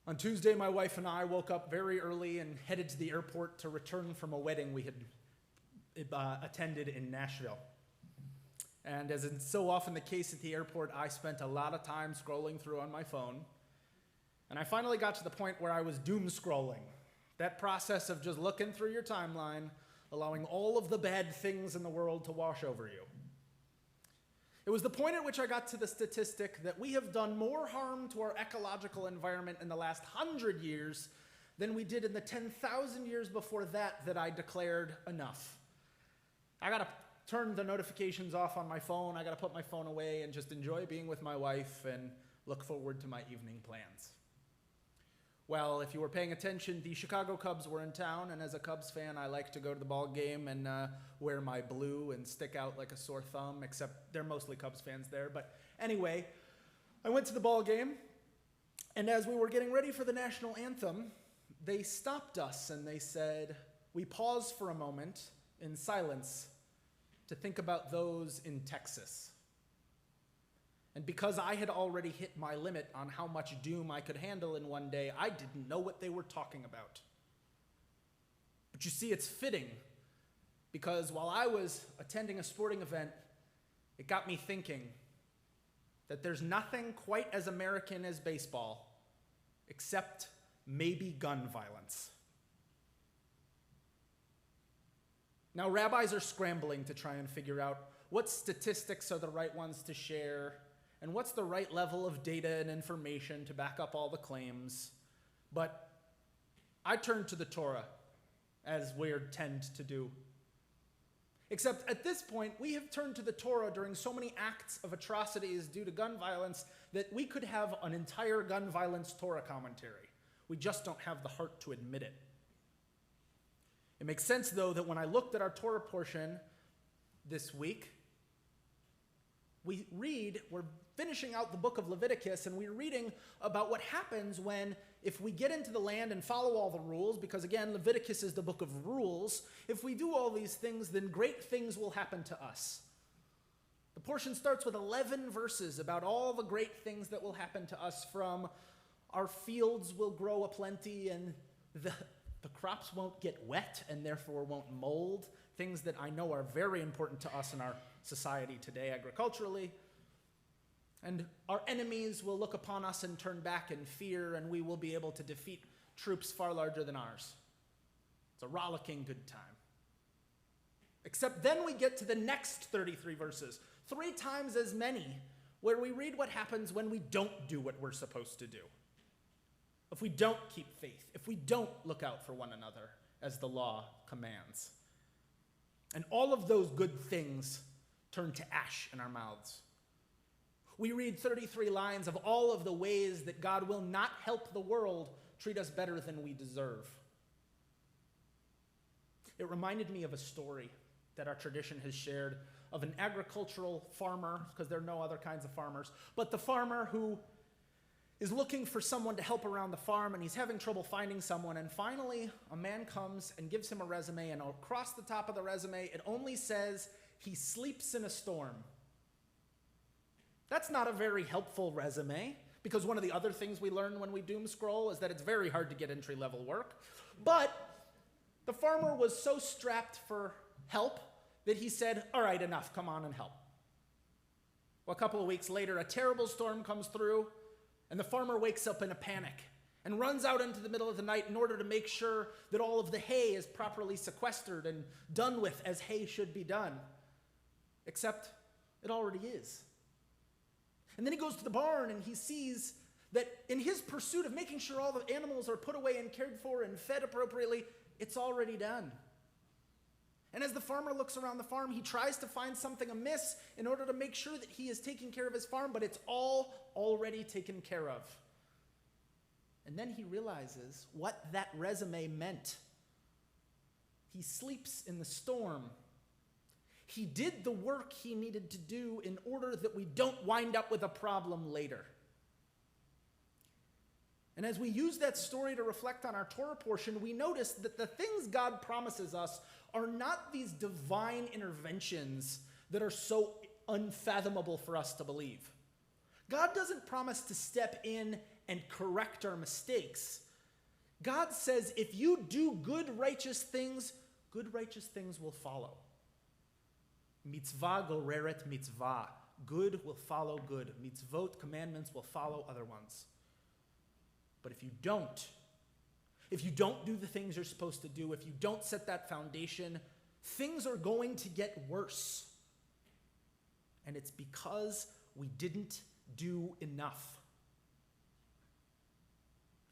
On Tuesday, my wife and I woke up very early and headed to the airport to return from a wedding we had attended in Nashville. And as is so often the case at the airport, I spent a lot of time scrolling through on my phone. And I finally got to the point where I was doom scrolling. That process of just looking through your timeline, allowing all of the bad things in the world to wash over you. It was the point at which I got to the statistic that we have done more harm to our ecological environment in the last 100 years than we did in the 10,000 years before that I declared enough. I gotta turn the notifications off on my phone, I gotta put my phone away and just enjoy being with my wife and look forward to my evening plans. Well, if you were paying attention, the Chicago Cubs were in town, and as a Cubs fan, I like to go to the ball game and wear my blue and stick out like a sore thumb, except they're mostly Cubs fans there. But anyway, I went to the ball game, and as we were getting ready for the national anthem, they stopped us and they said, "We pause for a moment in silence to think about those in Texas." And because I had already hit my limit on how much doom I could handle in one day, I didn't know what they were talking about. But you see, it's fitting, because while I was attending a sporting event, it got me thinking that there's nothing quite as American as baseball, except maybe gun violence. Now, rabbis are scrambling to try and figure out what statistics are the right ones to share, and what's the right level of data and information to back up all the claims. But I turned to the Torah, as we tend to do. Except at this point, we have turned to the Torah during so many acts of atrocities due to gun violence that we could have an entire gun violence Torah commentary. We just don't have the heart to admit it. It makes sense, though, that when I looked at our Torah portion this week, we're finishing out the book of Leviticus, and we're reading about what happens if we get into the land and follow all the rules, because again, Leviticus is the book of rules. If we do all these things, then great things will happen to us. The portion starts with 11 verses about all the great things that will happen to us, from our fields will grow aplenty and the crops won't get wet and therefore won't mold, things that I know are very important to us in our society today agriculturally. And our enemies will look upon us and turn back in fear, and we will be able to defeat troops far larger than ours. It's a rollicking good time. Except then we get to the next 33 verses, 3 times as many, where we read what happens when we don't do what we're supposed to do. If we don't keep faith, if we don't look out for one another as the law commands. And all of those good things turn to ash in our mouths. We read 33 lines of all of the ways that God will not help the world treat us better than we deserve. It reminded me of a story that our tradition has shared of an agricultural farmer, because there are no other kinds of farmers, but the farmer who is looking for someone to help around the farm, and he's having trouble finding someone, and finally a man comes and gives him a resume, and across the top of the resume it only says he sleeps in a storm. That's not a very helpful resume, because one of the other things we learn when we doom scroll is that it's very hard to get entry-level work. But the farmer was so strapped for help that he said, "All right, enough, come on and help." Well, a couple of weeks later, a terrible storm comes through, and the farmer wakes up in a panic and runs out into the middle of the night in order to make sure that all of the hay is properly sequestered and done with as hay should be done. Except it already is. And then he goes to the barn and he sees that in his pursuit of making sure all the animals are put away and cared for and fed appropriately, it's already done. And as the farmer looks around the farm, he tries to find something amiss in order to make sure that he is taking care of his farm, but it's all already taken care of. And then he realizes what that resume meant. He sleeps in the storm. He did the work he needed to do in order that we don't wind up with a problem later. And as we use that story to reflect on our Torah portion, we notice that the things God promises us are not these divine interventions that are so unfathomable for us to believe. God doesn't promise to step in and correct our mistakes. God says if you do good, righteous things will follow. Mitzvah goreret mitzvah. Good will follow good. Mitzvot, commandments, will follow other ones. But if you don't do the things you're supposed to do, if you don't set that foundation, things are going to get worse. And it's because we didn't do enough.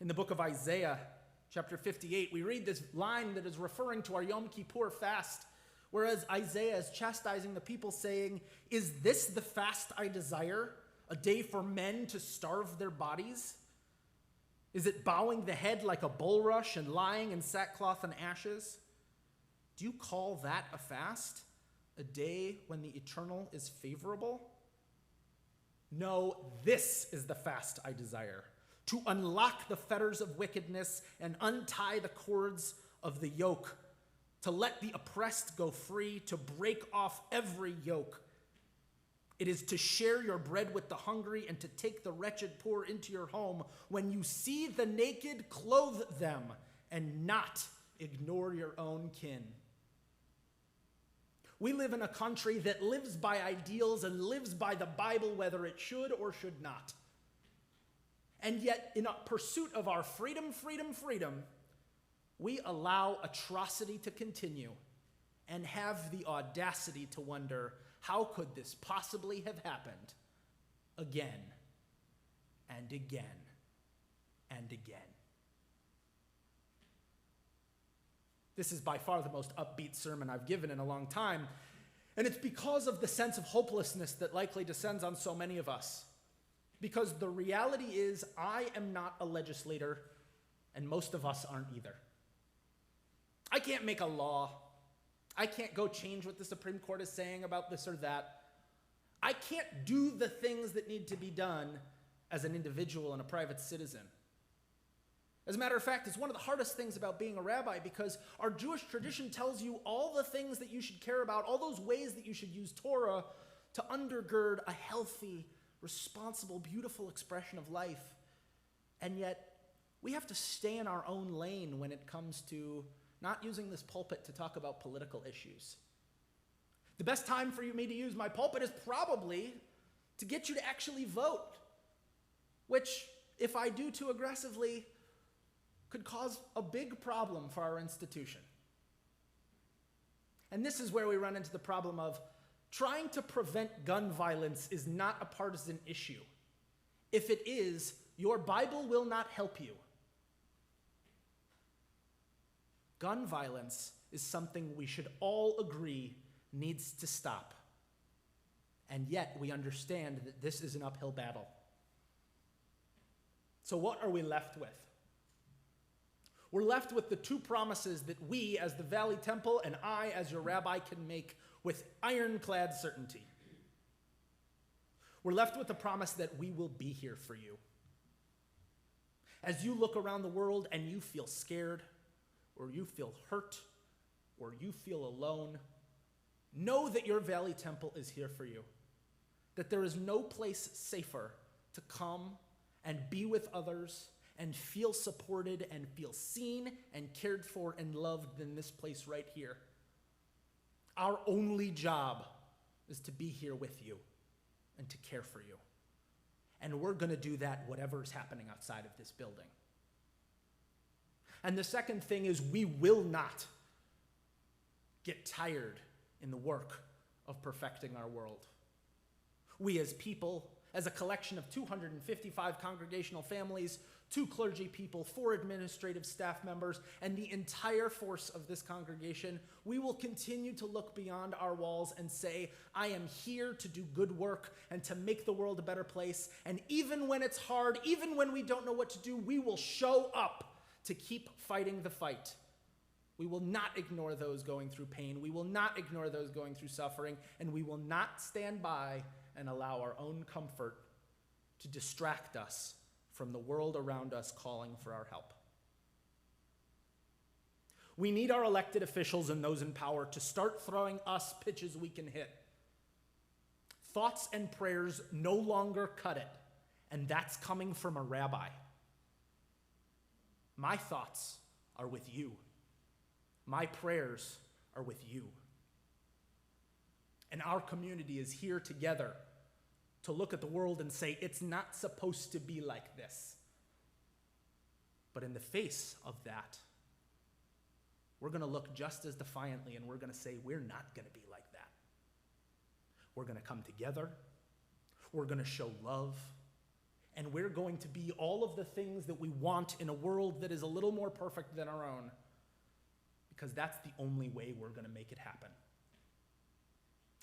In the book of Isaiah, chapter 58, we read this line that is referring to our Yom Kippur fast, whereas Isaiah is chastising the people, saying, "Is this the fast I desire, a day for men to starve their bodies? Is it bowing the head like a bulrush and lying in sackcloth and ashes? Do you call that a fast, a day when the eternal is favorable? No, this is the fast I desire, to unlock the fetters of wickedness and untie the cords of the yoke, to let the oppressed go free, to break off every yoke. It is to share your bread with the hungry and to take the wretched poor into your home. When you see the naked, clothe them and not ignore your own kin." We live in a country that lives by ideals and lives by the Bible, whether it should or should not. And yet, in a pursuit of our freedom, we allow atrocity to continue and have the audacity to wonder, how could this possibly have happened again and again and again? This is by far the most upbeat sermon I've given in a long time, and it's because of the sense of hopelessness that likely descends on so many of us. Because the reality is, I am not a legislator, and most of us aren't either. I can't make a law. I can't go change what the Supreme Court is saying about this or that. I can't do the things that need to be done as an individual and a private citizen. As a matter of fact, it's one of the hardest things about being a rabbi, because our Jewish tradition tells you all the things that you should care about, all those ways that you should use Torah to undergird a healthy, responsible, beautiful expression of life. And yet, we have to stay in our own lane when it comes to not using this pulpit to talk about political issues. The best time for me to use my pulpit is probably to get you to actually vote, which, if I do too aggressively, could cause a big problem for our institution. And this is where we run into the problem of trying to prevent gun violence is not a partisan issue. If it is, your Bible will not help you. Gun violence is something we should all agree needs to stop. And yet we understand that this is an uphill battle. So what are we left with? We're left with the two promises that we, as the Valley Temple, and I, as your rabbi, can make with ironclad certainty. We're left with the promise that we will be here for you. As you look around the world and you feel scared, or you feel hurt, or you feel alone, know that your Valley Temple is here for you. That there is no place safer to come and be with others and feel supported and feel seen and cared for and loved than this place right here. Our only job is to be here with you and to care for you. And we're going to do that whatever is happening outside of this building. And the second thing is, we will not get tired in the work of perfecting our world. We as people, as a collection of 255 congregational families, 2 clergy people, 4 administrative staff members, and the entire force of this congregation, we will continue to look beyond our walls and say, I am here to do good work and to make the world a better place. And even when it's hard, even when we don't know what to do, we will show up to keep fighting the fight. We will not ignore those going through pain. We will not ignore those going through suffering. And we will not stand by and allow our own comfort to distract us from the world around us calling for our help. We need our elected officials and those in power to start throwing us pitches we can hit. Thoughts and prayers no longer cut it, And that's coming from a rabbi. My thoughts are with you. My prayers are with you. And our community is here together to look at the world and say, it's not supposed to be like this. But in the face of that, we're going to look just as defiantly and we're going to say, we're not going to be like that. We're going to come together. We're going to show love. And we're going to be all of the things that we want in a world that is a little more perfect than our own, because that's the only way we're going to make it happen.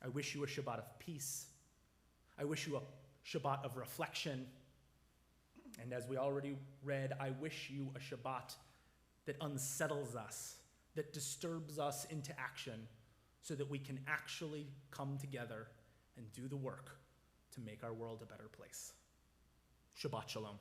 I wish you a Shabbat of peace. I wish you a Shabbat of reflection. And as we already read, I wish you a Shabbat that unsettles us, that disturbs us into action, so that we can actually come together and do the work to make our world a better place. Shabbat Shalom.